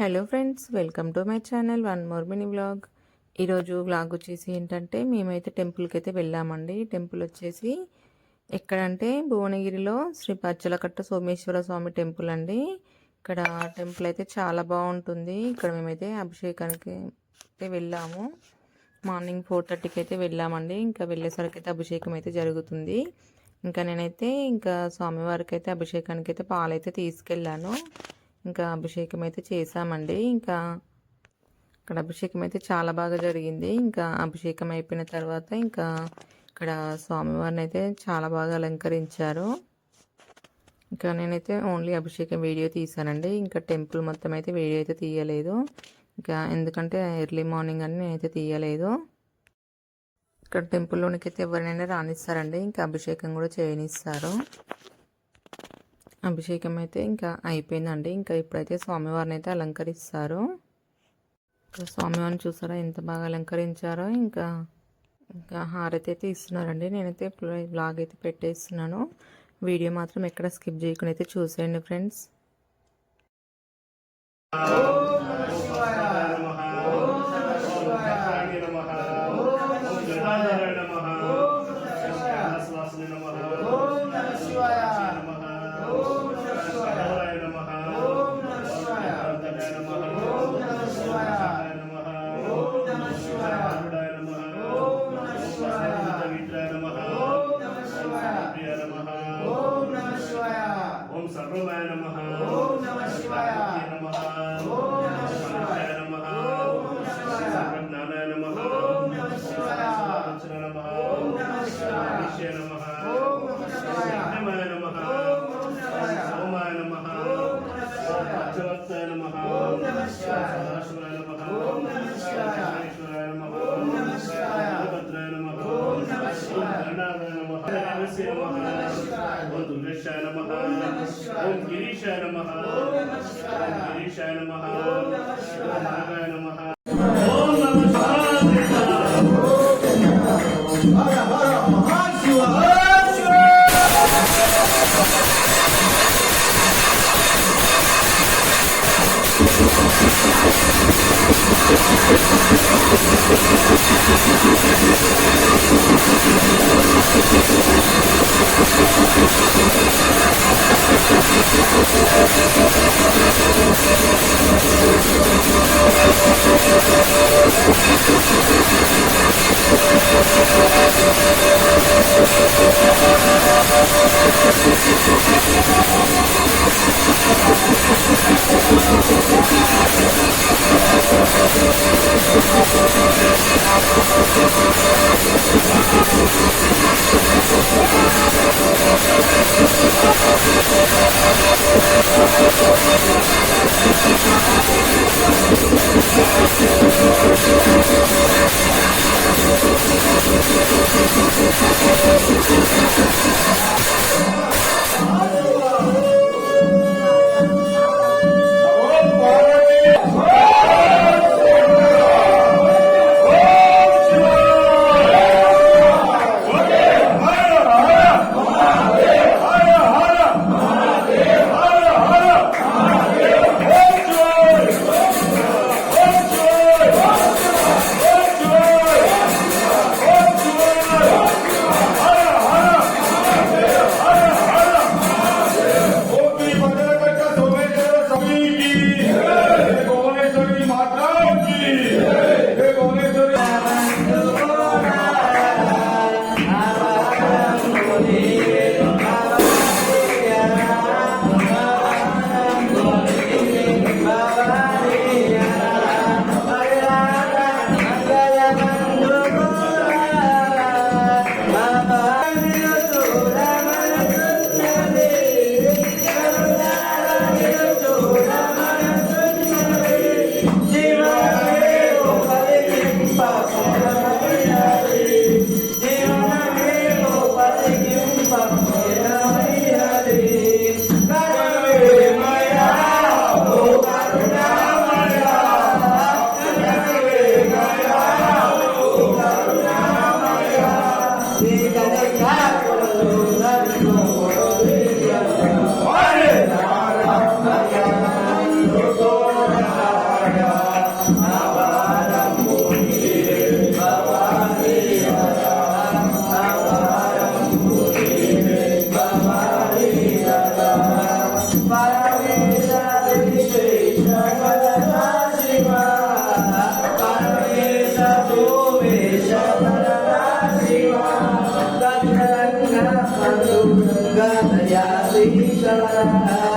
Hello friends, welcome to my channel one more mini vlog. ఈరోజు vlog వచ్చేసి ఏంటంటే మేమైతే టెంపుల్కి అయితే వెళ్ళామండి. టెంపుల్ వచ్చేసి ఎక్కడంటే భువనగిరిలో శ్రీ పచ్చలకట్ట సోమేశ్వర స్వామి టెంపుల్ అండి. ఇక్కడ టెంపుల్ అయితే చాలా బాగుంటుంది. ఇక్కడ మేమైతే అభిషేకానికి అయితే వెళ్ళాము. మార్నింగ్ 4:30కి అయితే వెళ్ళామండి. ఇంకా వెళ్ళేసరికి అయితే అభిషేకం అయితే జరుగుతుంది. ఇంకా నేనైతే స్వామివారికి అయితే అభిషేకానికి అయితే పాలైతే తీసుకెళ్ళాను. ఇంకా అభిషేకం అయితే చేశామండి. ఇంకా ఇక్కడ అభిషేకం అయితే చాలా బాగా జరిగింది. ఇంకా అభిషేకం అయిపోయిన తర్వాత ఇక్కడ స్వామివారిని అయితే చాలా బాగా అలంకరించారు. ఇంకా నేనైతే ఓన్లీ అభిషేకం వీడియో తీసానండి. ఇంకా టెంపుల్ మొత్తం అయితే వీడియో అయితే తీయలేదు. ఇంకా ఎందుకంటే ఎర్లీ మార్నింగ్ అని నేనైతే తీయలేదు. ఇక్కడ టెంపుల్లోనికి అయితే ఎవరినైనా రానిస్తారండి. ఇంకా అభిషేకం కూడా చేయనిస్తారు. అభిషేకం అయితే అయిపోయిందండి. ఇప్పుడైతే స్వామివారిని అయితే అలంకరిస్తారు. స్వామివారిని చూసారా ఎంత బాగా అలంకరించారో. ఇంకా హారతి అయితే ఇస్తున్నారండి. నేనైతే వ్లాగ్ అయితే పెట్టేస్తున్నాను. వీడియో మాత్రం ఎక్కడ స్కిప్ చేయకుండా అయితే చూసేయండి ఫ్రెండ్స్. सर्वमाय नमः। ओम नमः शिवाय नमः। ओम नमः शिवाय नमः। ओम नमः शिवाय सर्वज्ञानाय नमः। ओम नमः शिवाय सर्ववचन नमः। ओम नमः शिवाय ईश्वर नमः। ओम नमः शिवाय नमाय नमः। ओम नमः शिवाय सोमाय नमः। ओम नमः शिवाय पंचवक्ताय नमः। ओम नमः शिवाय सदाशिवाय नमः। ओम नमः शिवाय ईश्वराय नमः। ओम नमः शिवाय भद्राय नमः। ओम नमः शिवाय गणाधाय नमः। देवस्य नमः। ओम दुर्गेशाय नमः। ओम गिरीशाय नमः। ओम गिरीशाय नमः। ओम नागाय नमः। ओम नमः శివాయ